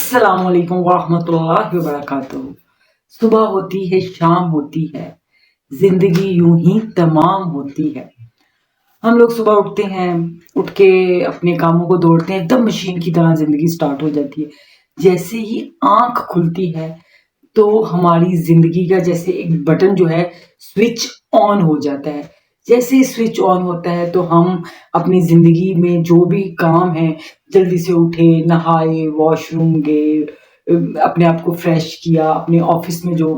अस्सलामुअलैकुम वरहमतुल्लाहि वबरकातुहू। सुबह होती है, शाम होती है, जिंदगी यूं ही तमाम होती है। हम लोग सुबह उठते हैं, उठ के अपने कामों को दौड़ते हैं, एकदम मशीन की तरह जिंदगी स्टार्ट हो जाती है। जैसे ही आंख खुलती है तो हमारी जिंदगी का जैसे एक बटन जो है स्विच ऑन हो जाता है। जैसे ही स्विच ऑन होता है तो हम अपनी जिंदगी में जो भी काम है जल्दी से उठे, नहाए, वॉशरूम गए, अपने आप को फ्रेश किया, अपने ऑफिस में जो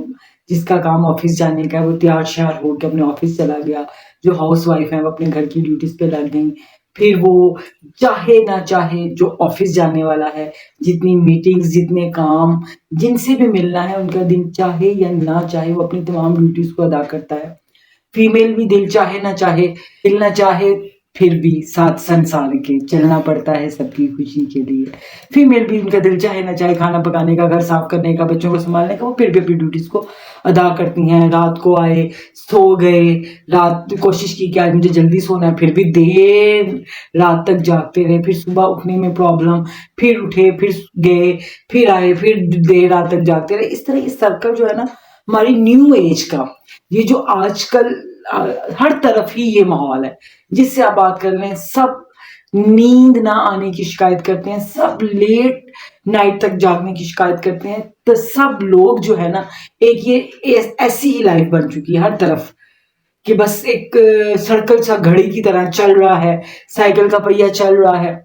जिसका काम ऑफिस जाने का है वो तैयार श्यार होकर अपने ऑफिस चला गया। जो हाउस वाइफ है वो अपने घर की ड्यूटीज पे लग गई। फिर वो चाहे ना चाहे जो ऑफिस जाने वाला है, जितनी मीटिंग्स, जितने काम, जिनसे भी मिलना है उनका दिन चाहे या ना चाहे वो अपनी तमाम ड्यूटीज को अदा करता है। फीमेल भी दिल ना चाहे फिर भी साथ संसार के चलना पड़ता है सबकी खुशी के लिए। फीमेल भी उनका दिल चाहे ना चाहे खाना पकाने का, घर साफ करने का, बच्चों को संभालने का, वो फिर भी अपनी ड्यूटीज को अदा करती हैं। रात को आए, सो गए, रात कोशिश की कि आज मुझे जल्दी सोना है, फिर भी देर रात तक जागते रहे, फिर सुबह उठने में प्रॉब्लम, फिर उठे, फिर गए, फिर आए, फिर देर रात तक जागते रहे। इस तरह ये सर्कल जो है ना हमारी न्यू एज का, ये जो आजकल हर तरफ ही ये माहौल है। जिससे आप बात कर रहे हैं सब नींद ना आने की शिकायत करते हैं, सब लेट नाइट तक जागने की शिकायत करते हैं। तो सब लोग जो है ना एक ये ऐसी ही लाइफ बन चुकी है हर तरफ कि बस एक सर्कल सा घड़ी की तरह चल रहा है, साइकिल का पहिया चल रहा है।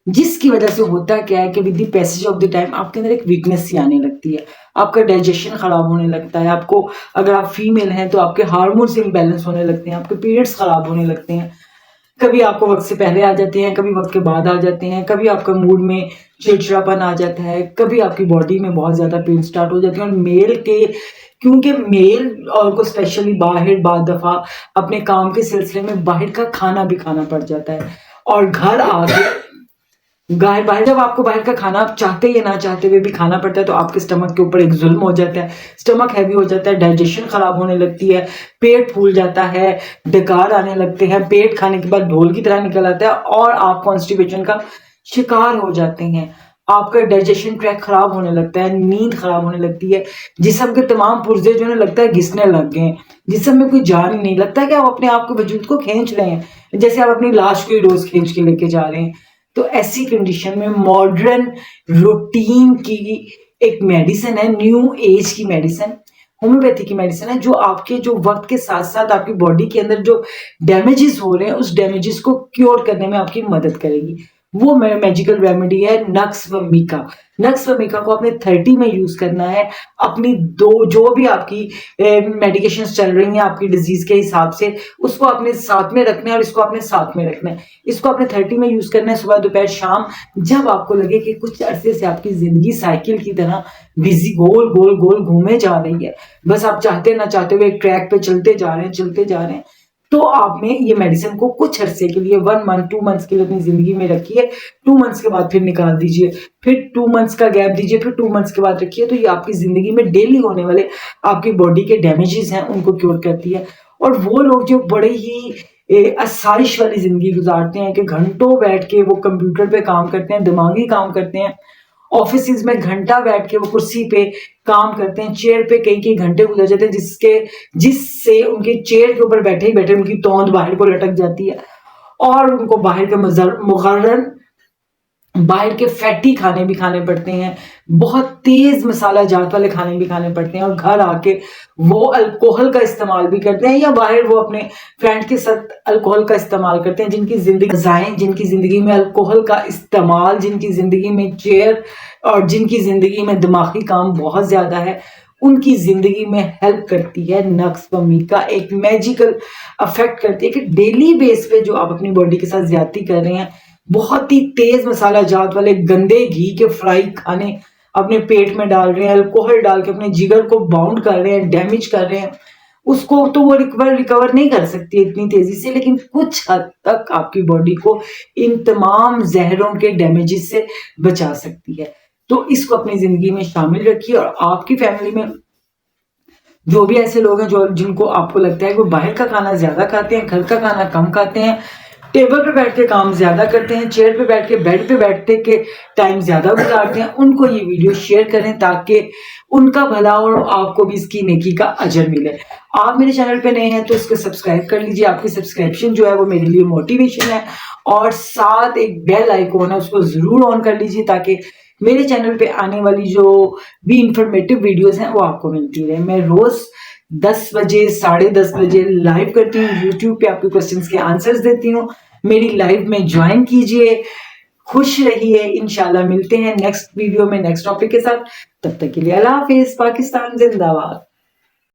जिसकी वजह से होता क्या है कि with the passage of the time आपके अंदर एक वीकनेस सी आने लगती है, आपका डाइजेशन खराब होने लगता है। आपको, अगर आप फीमेल हैं तो आपके हार्मोन्स इम्बैलेंस होने लगते हैं, आपके पीरियड्स खराब होने लगते हैं। कभी आपको वक्त से पहले आ जाते हैं, कभी वक्त के बाद आ जाते हैं, कभी आपका मूड में चिड़चिड़ापन आ जाता है, कभी आपकी बॉडी में बहुत ज्यादा पेन स्टार्ट हो जाती है। और मेल के, क्योंकि मेल और को स्पेशली बाहर बाद दफा अपने काम के सिलसिले में बाहर का खाना भी खाना पड़ जाता है। और घर आके गाय बाहर, जब आपको बाहर का खाना आप चाहते या ना चाहते हुए भी खाना पड़ता है तो आपके स्टमक के ऊपर एक जुल्म हो जाता है। स्टमक हैवी हो जाता है, डाइजेशन खराब होने लगती है, पेट फूल जाता है, डकार आने लगते हैं, पेट खाने के बाद ढोल की तरह निकल आता है और आप कॉन्स्टिपेशन का शिकार हो जाते हैं। आपका डाइजेशन ट्रैक खराब होने लगता है, नींद खराब होने लगती है, जिस्म के तमाम पुर्जे जो है लगता है घिसने लग गए हैं, जिस्म में कोई जान ही नहीं, लगता है कि आप अपने आप के वजूद को खींच रहे हैं, जैसे आप अपनी लाश को रोज खींच के लेके जा रहे हैं। तो ऐसी कंडीशन में मॉडर्न रूटीन की एक मेडिसिन है, न्यू एज की मेडिसिन, होम्योपैथी की मेडिसिन है, जो आपके जो वक्त के साथ साथ आपकी बॉडी के अंदर जो डैमेजेस हो रहे हैं उस डैमेजेस को क्योर करने में आपकी मदद करेगी। वो मैजिकल रेमेडी है नक्स व मीका। नक्स व मीका को आपने 30 में यूज करना है। अपनी दो जो भी आपकी मेडिकेशन चल रही हैं आपकी डिजीज के हिसाब से, उसको आपने साथ में रखना है और इसको आपने साथ में रखना है। इसको आपने 30 में यूज करना है, सुबह दोपहर शाम, जब आपको लगे कि कुछ अरसे से आपकी जिंदगी साइकिल की तरह बिजी गोल गोल गोल घूमे जा रही है, बस आप चाहते ना चाहते हुए एक ट्रैक पे चलते जा रहे हैं, तो आपने ये मेडिसिन को कुछ अरसे के लिए 1 मंथ 2 मंथ्स के लिए अपनी जिंदगी में रखिए। 2 मंथ्स के बाद फिर निकाल दीजिए, फिर 2 मंथ्स का गैप दीजिए, फिर 2 मंथ्स के बाद रखिए। तो ये आपकी जिंदगी में डेली होने वाले आपकी बॉडी के डैमेजेस हैं उनको क्योर करती है। और वो लोग जो बड़े ही आसाइश वाली जिंदगी गुजारते हैं कि घंटों बैठ के वो कंप्यूटर पे काम करते हैं, दिमागी काम करते हैं, ऑफिस में घंटा बैठ के वो कुर्सी पे काम करते हैं, चेयर पे कई घंटे गुजर जाते हैं, जिससे उनके चेयर के ऊपर बैठे ही बैठे उनकी तौंद बाहर को लटक जाती है और उनको बाहर के मुगर्रन बाहर के फैटी खाने भी खाने पड़ते हैं, बहुत तेज मसाला जात वाले खाने भी खाने पड़ते हैं। और घर आके वो अल्कोहल का इस्तेमाल भी करते हैं या बाहर वो अपने फ्रेंड के साथ अल्कोहल का इस्तेमाल करते हैं। जिनकी जिंदगी में अल्कोहल का इस्तेमाल, जिनकी जिंदगी में चेयर और जिनकी जिंदगी में दिमागी काम बहुत ज्यादा है, उनकी जिंदगी में हेल्प करती है नक्स व मीका। एक मैजिकल अफेक्ट करती है कि डेली बेस पे जो आप अपनी बॉडी के साथ ज्यादती कर रहे हैं, बहुत ही तेज मसाला जात वाले गंदे घी के फ्राई खाने अपने पेट में डाल रहे हैं, अल्कोहल डाल के अपने जिगर को बाउंड कर रहे हैं, डैमेज कर रहे हैं, उसको तो वो रिकवर नहीं कर सकती इतनी तेजी से, लेकिन कुछ हद तक आपकी बॉडी को इन तमाम जहरों के डैमेजेस से बचा सकती है। तो इसको अपनी जिंदगी में शामिल रखिए। और आपकी फैमिली में जो भी ऐसे लोग हैं जो जिनको आपको लगता है कि वो बाहर का खाना ज्यादा खाते हैं, घर का खाना कम खाते हैं, टेबल पे बैठ के काम ज्यादा करते हैं, चेयर पे बैठ के, बेड पे बैठते के टाइम ज्यादा गुजारते हैं, उनको ये वीडियो शेयर करें ताकि उनका भला हो और आपको भी इसकी नेकी का अजर मिले। आप मेरे चैनल पे नए हैं तो इसको सब्सक्राइब कर लीजिए, आपकी सब्सक्रिप्शन जो है वो मेरे लिए मोटिवेशन है। और साथ एक बेल आइकॉन है, उसको जरूर ऑन कर लीजिए ताकि मेरे चैनल पे आने वाली जो भी इंफॉर्मेटिव वीडियोस हैं वो आपको मिलती रहे। मैं रोज 10 बजे, 10:30 बजे लाइव करती हूँ यूट्यूब पे, आपके क्वेश्चंस के आंसर्स देती हूँ। मेरी लाइव में ज्वाइन कीजिए, खुश रहिए। इंशाल्लाह मिलते हैं नेक्स्ट वीडियो में नेक्स्ट टॉपिक के साथ। तब तक के लिए अल्लाह हाफिज। पाकिस्तान जिंदाबाद।